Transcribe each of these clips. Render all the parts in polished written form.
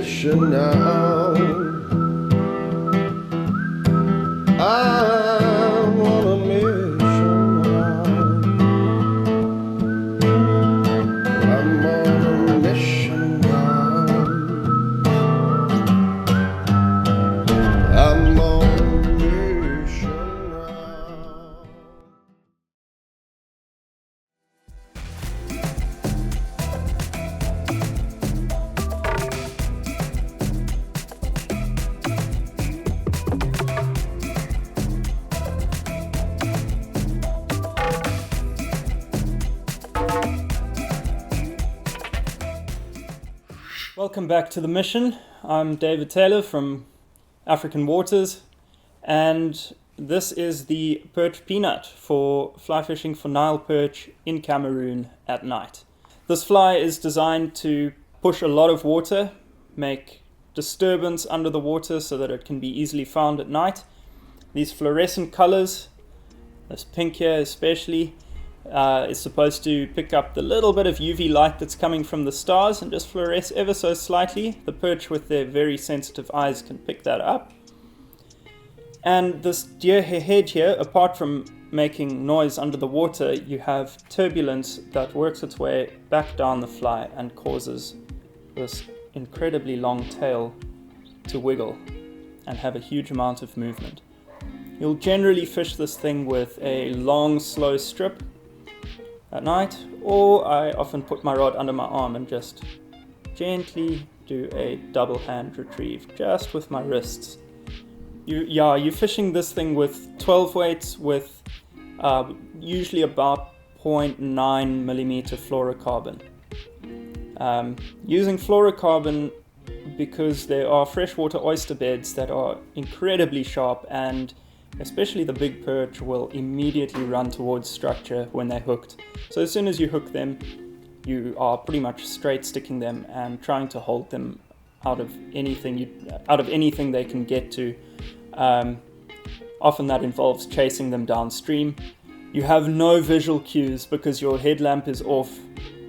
mission now. I'm on a mission now. I'm on a mission now. I'm on a mission now. Welcome back to the mission. I'm David Taylor from African Waters, and this is the Perch Peanut for fly fishing for Nile perch in Cameroon at night. This fly is designed to push a lot of water, make disturbance under the water so that it can be easily found at night. These fluorescent colors, this pink here especially, is supposed to pick up the little bit of UV light that's coming from the stars and just fluoresce ever so slightly. The perch with their very sensitive eyes can pick that up. And this deer hair head here, apart from making noise under the water, you have turbulence that works its way back down the fly and causes this incredibly long tail to wiggle and have a huge amount of movement. You'll generally fish this thing with a long, slow strip at night, or I often put my rod under my arm and just gently do a double hand retrieve just with my wrists. You're fishing this thing with 12 weights with usually about 0.9 millimeter fluorocarbon. Using fluorocarbon because there are freshwater oyster beds that are incredibly sharp, and especially the big perch will immediately run towards structure when they're hooked. So as soon as you hook them, you are pretty much straight sticking them and trying to hold them out of anything they can get to. Often that involves chasing them downstream. You have no visual cues because your headlamp is off.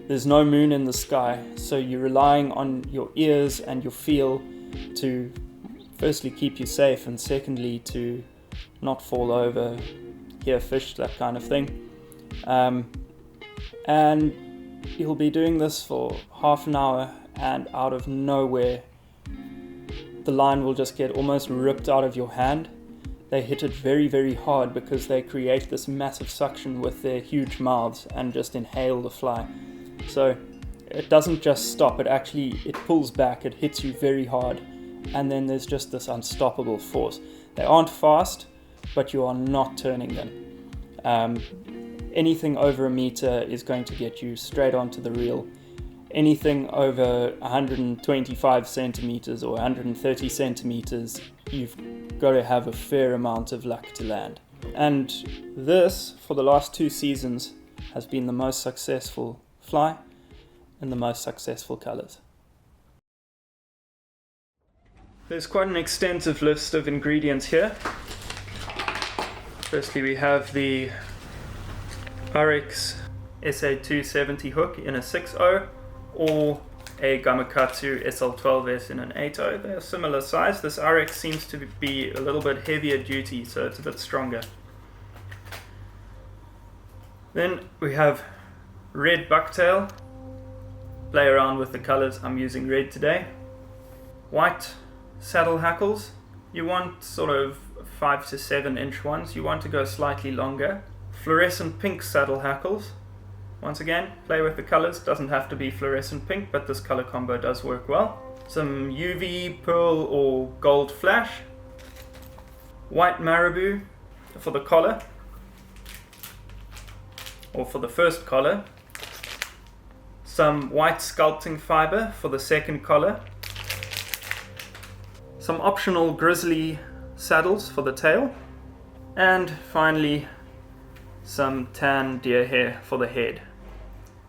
There's no moon in the sky, so you're relying on your ears and your feel to firstly keep you safe, and secondly to not fall over, hear fish, that kind of thing. And you'll be doing this for half an hour, and out of nowhere the line will just get almost ripped out of your hand. They hit it very, very hard because they create this massive suction with their huge mouths and just inhale the fly. So it doesn't just stop, it pulls back, it hits you very hard, and then there's just this unstoppable force. They aren't fast, but you are not turning them. Anything over a meter is going to get you straight onto the reel. Anything over 125 centimeters or 130 centimeters, you've got to have a fair amount of luck to land. And this, for the last 2 seasons, has been the most successful fly and the most successful colors. There's quite an extensive list of ingredients here. Firstly, we have the Ahrex SA270 hook in a 6.0 or a Gamakatsu SL12S in an 8.0. They're similar size. This Ahrex seems to be a little bit heavier duty, so it's a bit stronger. Then we have red bucktail. Play around with the colors. I'm using red today. White saddle hackles. You want sort of 5 to 7 inch ones. You want to go slightly longer. Fluorescent pink saddle hackles. Once again, play with the colors. Doesn't have to be fluorescent pink, but this color combo does work well. Some UV, pearl or gold flash. White maribou for the collar, or for the first collar. Some white sculpting fibre for the second collar. Some optional grizzly saddles for the tail. And finally, some tan deer hair for the head.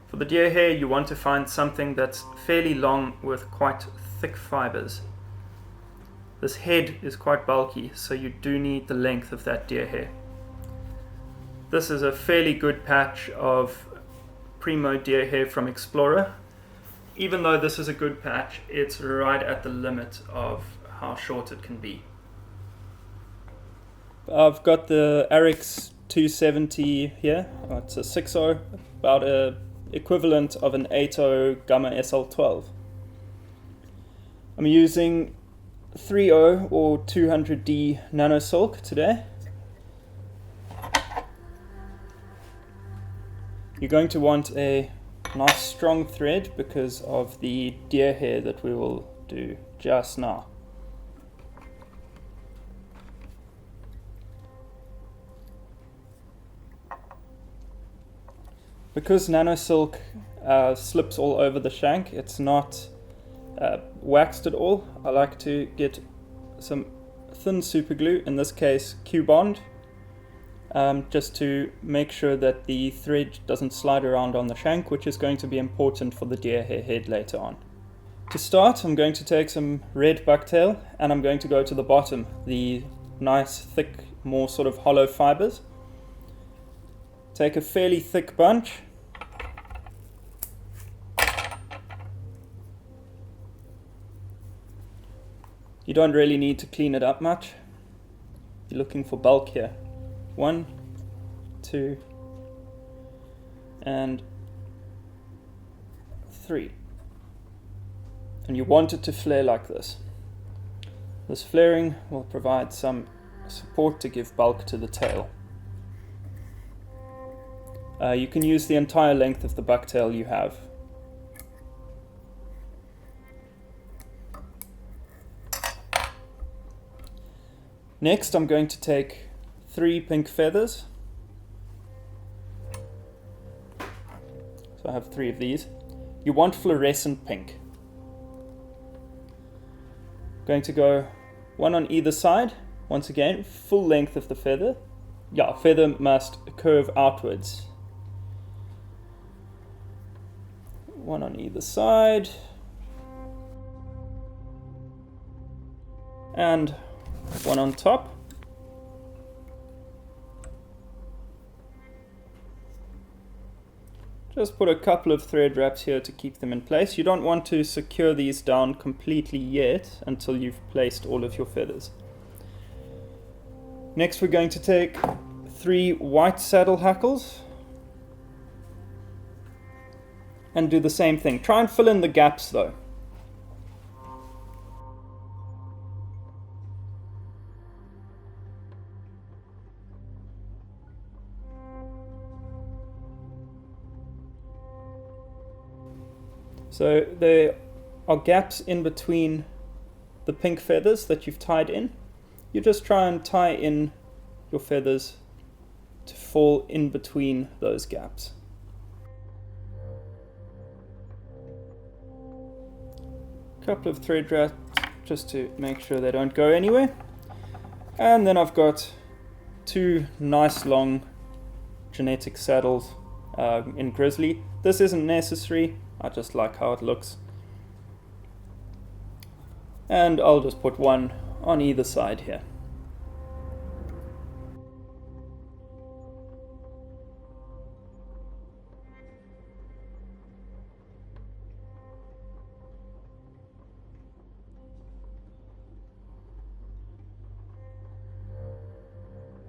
For the deer hair, you want to find something that's fairly long with quite thick fibers. This head is quite bulky, so you do need the length of that deer hair. This is a fairly good patch of primo deer hair from Explorer. even though this is a good patch, it's right at the limit of how short it can be. I've got the Ahrex 270 here. It's a 6.0, about a equivalent of an 8.0 Gamma SL12. I'm using 3.0 or 200D nano silk today. You're going to want a nice strong thread because of the deer hair that we will do just now. Because nano silk slips all over the shank, it's not waxed at all. I like to get some thin super glue, in this case Q-Bond, just to make sure that the thread doesn't slide around on the shank, which is going to be important for the deer hair head later on. To start, I'm going to take some red bucktail and I'm going to go to the bottom, the nice thick, more sort of hollow fibers. Take a fairly thick bunch. You don't really need to clean it up much. You're looking for bulk here. 1, 2, and 3. And you want it to flare like this. This flaring will provide some support to give bulk to the tail. You can use the entire length of the bucktail you have. Next, I'm going to take 3 pink feathers. So I have 3 of these. You want fluorescent pink. Going to go 1 on either side. Once again, full length of the feather. Yeah, feather must curve outwards. 1 on either side. And 1 on top. Just put a couple of thread wraps here to keep them in place. You don't want to secure these down completely yet until you've placed all of your feathers. Next we're going to take 3 white saddle hackles and do the same thing. Try and fill in the gaps though. So there are gaps in between the pink feathers that you've tied in. You just try and tie in your feathers to fall in between those gaps. A couple of thread wraps just to make sure they don't go anywhere. And then I've got 2 nice long genetic saddles in grizzly. This isn't necessary. I just like how it looks. And I'll just put 1 on either side here.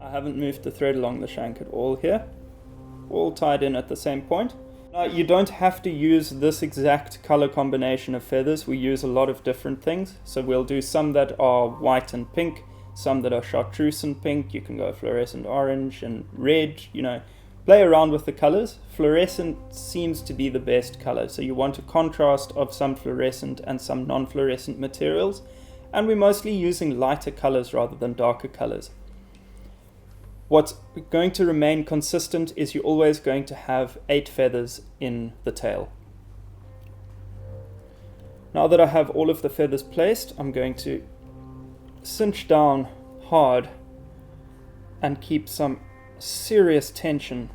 I haven't moved the thread along the shank at all here. All tied in at the same point. Now, you don't have to use this exact color combination of feathers. We use a lot of different things. So we'll do some that are white and pink, some that are chartreuse and pink. You can go fluorescent orange and red, you know, play around with the colors. Fluorescent seems to be the best color. So you want a contrast of some fluorescent and some non-fluorescent materials. And we're mostly using lighter colors rather than darker colors. What's going to remain consistent is you're always going to have 8 feathers in the tail. Now that I have all of the feathers placed, I'm going to cinch down hard and keep some serious tension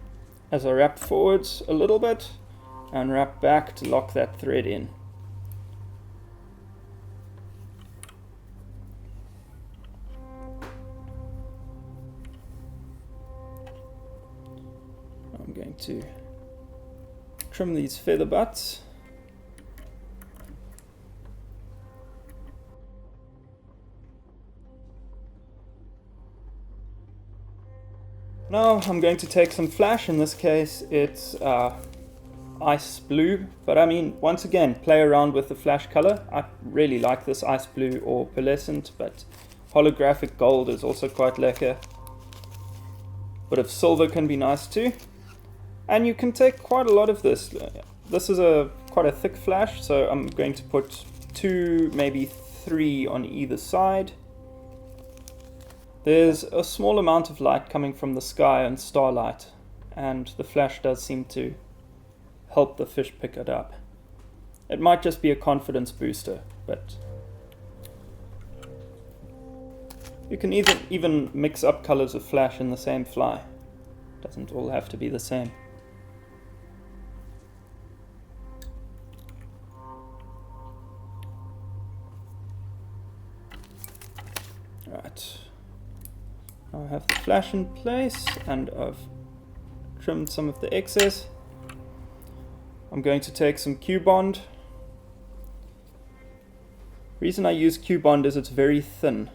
as I wrap forwards a little bit and wrap back to lock that thread in. I'm going to trim these feather butts. Now I'm going to take some flash. In this case it's ice blue, but I mean, once again, play around with the flash color. I really like this ice blue or pearlescent, but holographic gold is also quite lekker. Bit of silver can be nice too. And you can take quite a lot of this. This is quite a thick flash, so I'm going to put 2, maybe 3 on either side. There's a small amount of light coming from the sky and starlight, and the flash does seem to help the fish pick it up. It might just be a confidence booster, but you can even mix up colors of flash in the same fly. Doesn't all have to be the same. Right. Now I have the flash in place and I've trimmed some of the excess. I'm going to take some Q-bond. The reason I use Q-bond is it's very thin,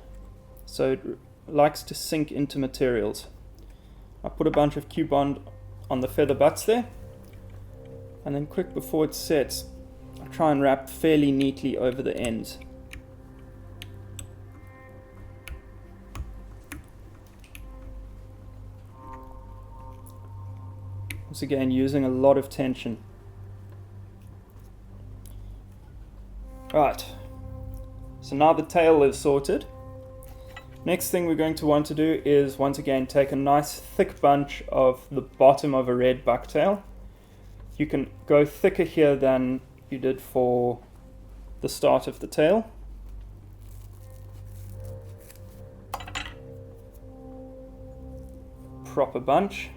so it likes to sink into materials. I put a bunch of Q-bond on the feather butts there, and then quick before it sets, I try and wrap fairly neatly over the ends. Once again, using a lot of tension. Right, so now the tail is sorted. Next thing we're going to want to do is once again take a nice thick bunch of the bottom of a red bucktail. You can go thicker here than you did for the start of the tail. Proper bunch.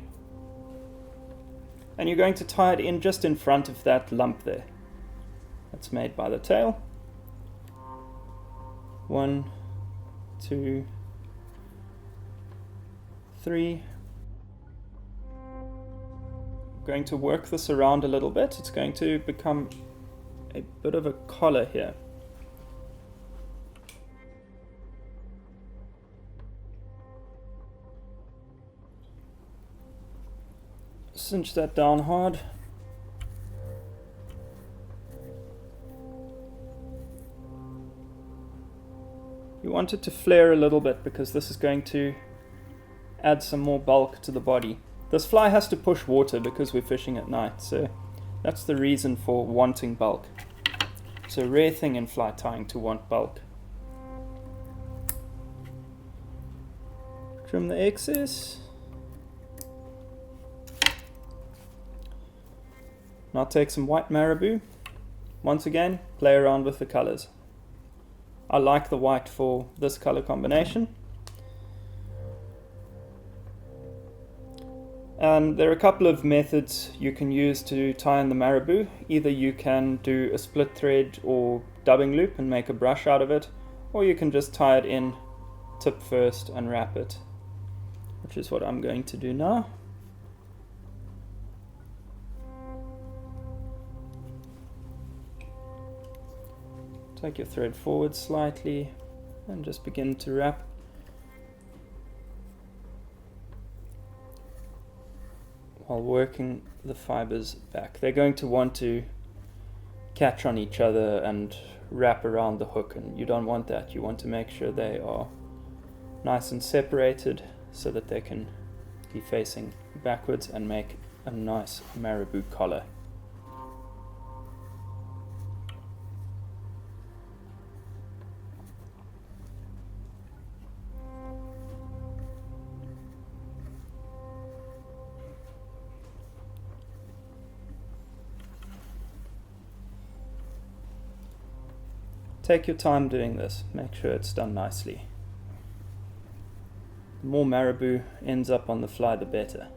And you're going to tie it in just in front of that lump there that's made by the tail. 1, 2, 3. I'm going to work this around a little bit. It's going to become a bit of a collar here. Cinch that down hard. You want it to flare a little bit because this is going to add some more bulk to the body. This fly has to push water because we're fishing at night, so that's the reason for wanting bulk. It's a rare thing in fly tying to want bulk. Trim the excess. Now take some white maribou. Once again, play around with the colors. I like the white for this color combination. And there are a couple of methods you can use to tie in the maribou. Either you can do a split thread or dubbing loop and make a brush out of it, or you can just tie it in tip first and wrap it, which is what I'm going to do now. Take your thread forward slightly and just begin to wrap. While working the fibers back. They're going to want to catch on each other and wrap around the hook, and you don't want that. You want to make sure they are nice and separated so that they can be facing backwards and make a nice maribou collar. Take your time doing this, make sure it's done nicely. The more maribou ends up on the fly, the better.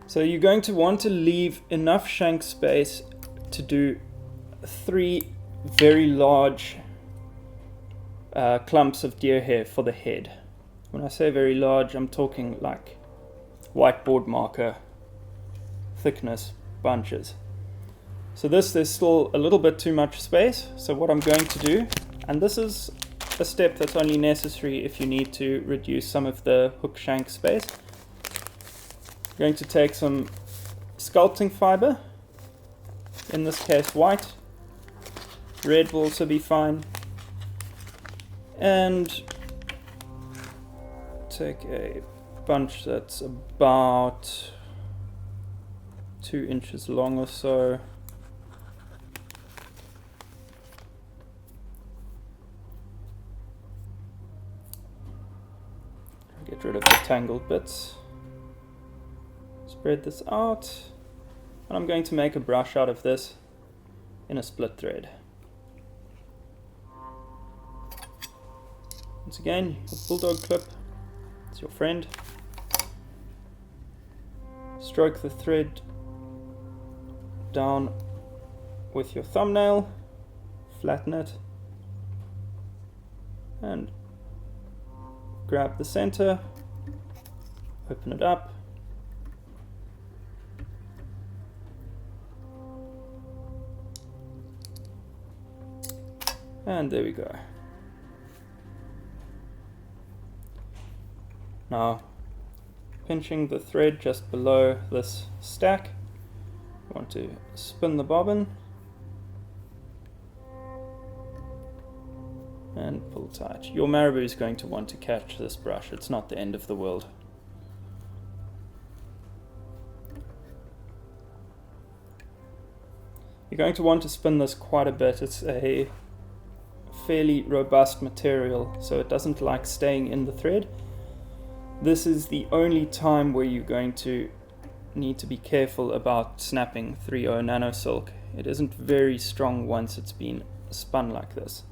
So you're going to want to leave enough shank space to do 3 very large clumps of deer hair for the head. When I say very large, I'm talking like whiteboard marker thickness bunches. So there's still a little bit too much space, so what I'm going to do, and this is a step that's only necessary if you need to reduce some of the hook shank space. I'm going to take some sculpting fibre, in this case white, red will also be fine, and take a bunch that's about 2 inches long or so. Get rid of the tangled bits. Spread this out, and I'm going to make a brush out of this in a split thread. Once again, your bulldog clip, it's your friend. Stroke the thread down with your thumbnail, flatten it, and grab the center, open it up, and there we go. Now, pinching the thread just below this stack, you want to spin the bobbin and pull tight. Your maribou is going to want to catch this brush, it's not the end of the world. You're going to want to spin this quite a bit. It's a fairly robust material, so it doesn't like staying in the thread. This is the only time where you're going to need to be careful about snapping 3/0 nano silk. It isn't very strong once it's been spun like this.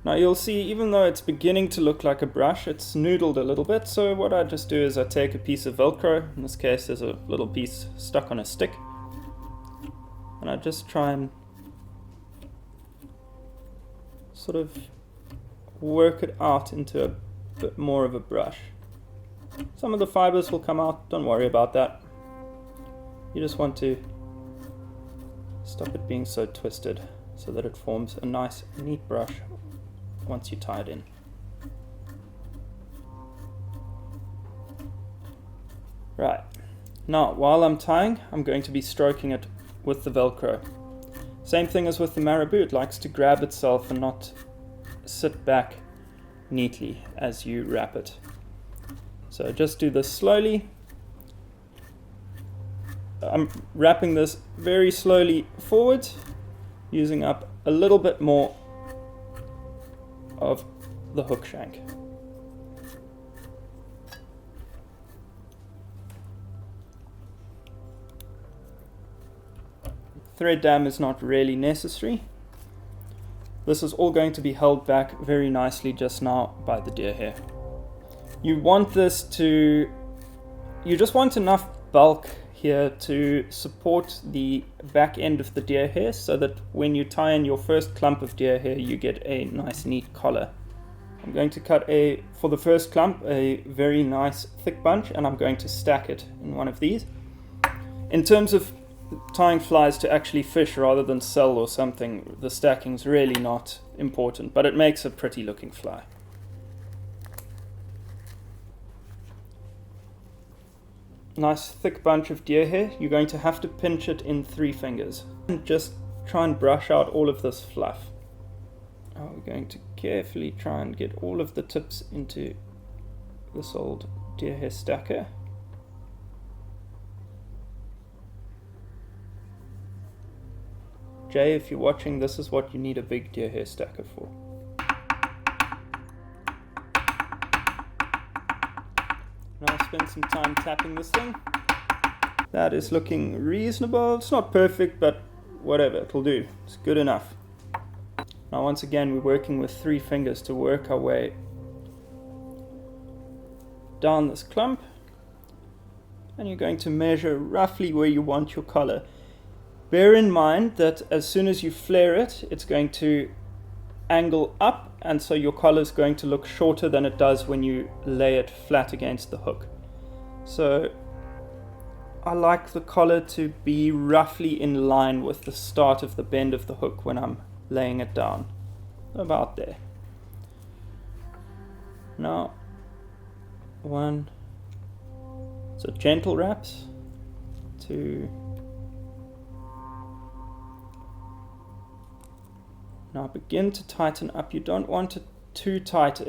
Now you'll see, even though it's beginning to look like a brush, it's noodled a little bit, so what I just do is I take a piece of Velcro, in this case there's a little piece stuck on a stick, and I just try and sort of work it out into a bit more of a brush. Some of the fibers will come out, don't worry about that. You just want to stop it being so twisted so that it forms a nice, neat brush once you tie it in. Right, now while I'm tying, I'm going to be stroking it with the Velcro. Same thing as with the maribou, it likes to grab itself and not sit back neatly as you wrap it. So just do this slowly. I'm wrapping this very slowly forward, using up a little bit more of the hook shank. Thread dam is not really necessary. This is all going to be held back very nicely just now by the deer hair. You want this to, you just want enough bulk here to support the back end of the deer hair so that when you tie in your first clump of deer hair you get a nice neat collar. I'm going to cut for the first clump a very nice thick bunch, and I'm going to stack it in one of these. In terms of tying flies to actually fish rather than sell or something, the stacking's really not important, but it makes a pretty looking fly. Nice thick bunch of deer hair. You're going to have to pinch it in 3 fingers and just try and brush out all of this fluff. Now we're going to carefully try and get all of the tips into this old deer hair stacker. Jay, if you're watching, this is what you need a big deer hair stacker for. Now I'll spend some time tapping this thing. That is looking reasonable. It's not perfect, but whatever, it'll do. It's good enough. Now once again, we're working with 3 fingers to work our way down this clump. And you're going to measure roughly where you want your collar. Bear in mind that as soon as you flare it, it's going to angle up, and so your collar is going to look shorter than it does when you lay it flat against the hook. So I like the collar to be roughly in line with the start of the bend of the hook when I'm laying it down. About there. Now, one, so gentle wraps, two, now begin to tighten up. You don't want it too tight.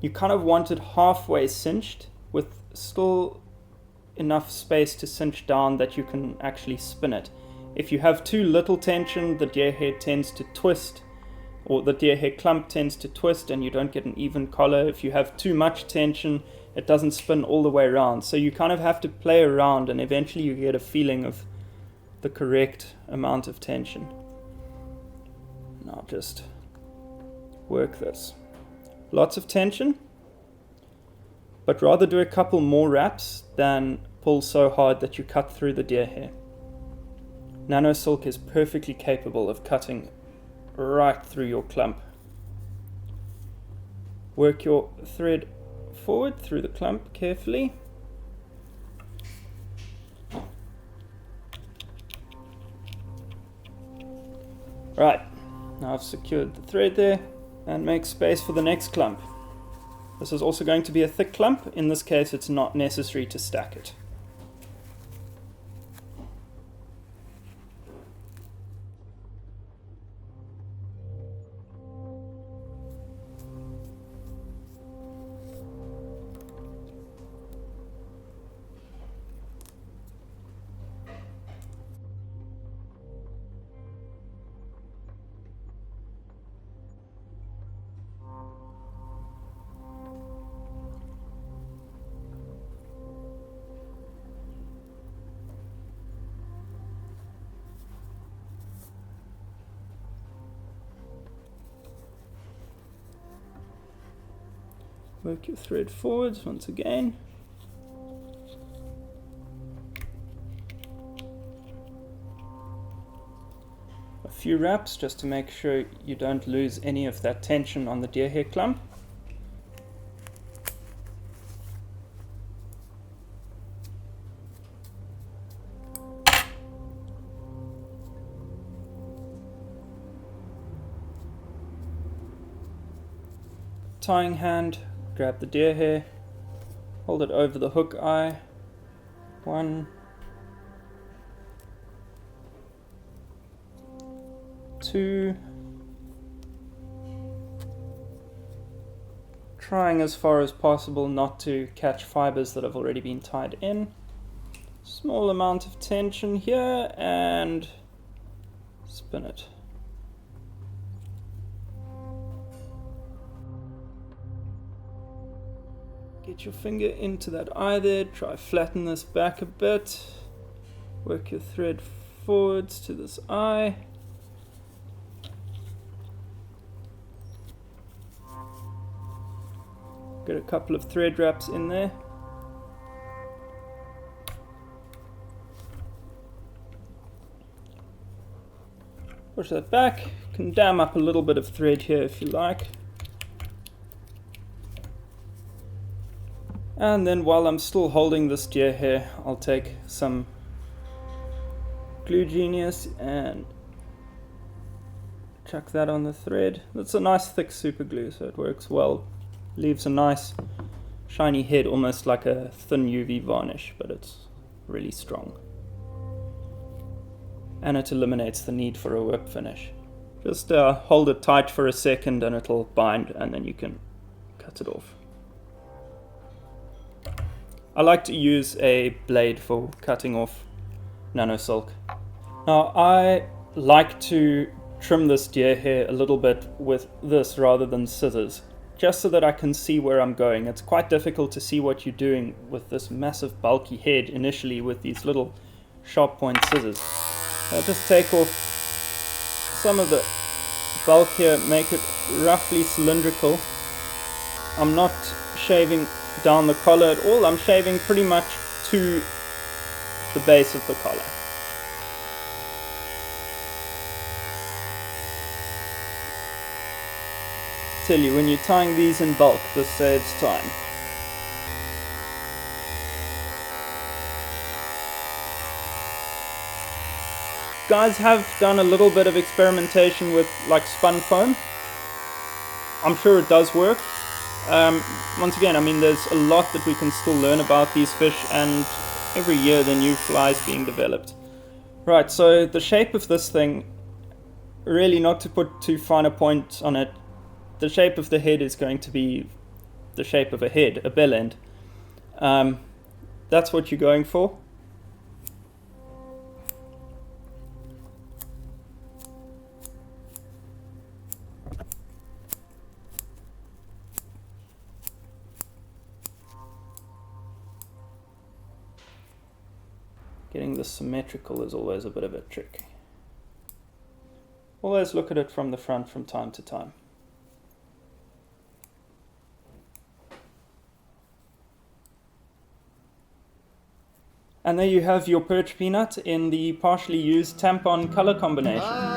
You kind of want it halfway cinched with still enough space to cinch down that you can actually spin it. If you have too little tension, the deer hair tends to twist, or the deer hair clump tends to twist and you don't get an even collar. If you have too much tension, it doesn't spin all the way around. So you kind of have to play around and eventually you get a feeling of the correct amount of tension. Now just work this. Lots of tension, but rather do a couple more wraps than pull so hard that you cut through the deer hair. Nano silk is perfectly capable of cutting right through your clump. Work your thread forward through the clump carefully. Right, now I've secured the thread there and make space for the next clump. This is also going to be a thick clump. In this case, it's not necessary to stack it. Work your thread forwards once again. A few wraps just to make sure you don't lose any of that tension on the deer hair clump. Tying hand. Grab the deer hair, hold it over the hook eye. 1, 2, trying as far as possible not to catch fibers that have already been tied in. Small amount of tension here and spin it. Get your finger into that eye there, try flatten this back a bit. Work your thread forwards to this eye. Get a couple of thread wraps in there. Push that back. You can dam up a little bit of thread here if you like. And then while I'm still holding this deer hair, I'll take some Glue Genius and chuck that on the thread. That's a nice thick super glue, so it works well. Leaves a nice shiny head, almost like a thin UV varnish, but it's really strong. And it eliminates the need for a whip finish. Just hold it tight for a second and it'll bind, and then you can cut it off. I like to use a blade for cutting off nano silk. Now I like to trim this deer hair a little bit with this rather than scissors, just so that I can see where I'm going. It's quite difficult to see what you're doing with this massive bulky head initially with these little sharp point scissors. I'll just take off some of the bulk here, make it roughly cylindrical. I'm not shaving down the collar at all, I'm shaving pretty much to the base of the collar. Tell you, when you're tying these in bulk, this saves time. guys have done a little bit of experimentation with like spun foam. I'm sure it does work. Once again, I mean, there's a lot that we can still learn about these fish, and every year the new flies being developed. Right, so the shape of this thing, really not to put too fine a point on it, the shape of the head is going to be the shape of a head, a bell end. That's what you're going for. Getting this symmetrical is always a bit of a trick. Always look at it from the front from time to time. And there you have your perch peanut in the partially used tampon color combination.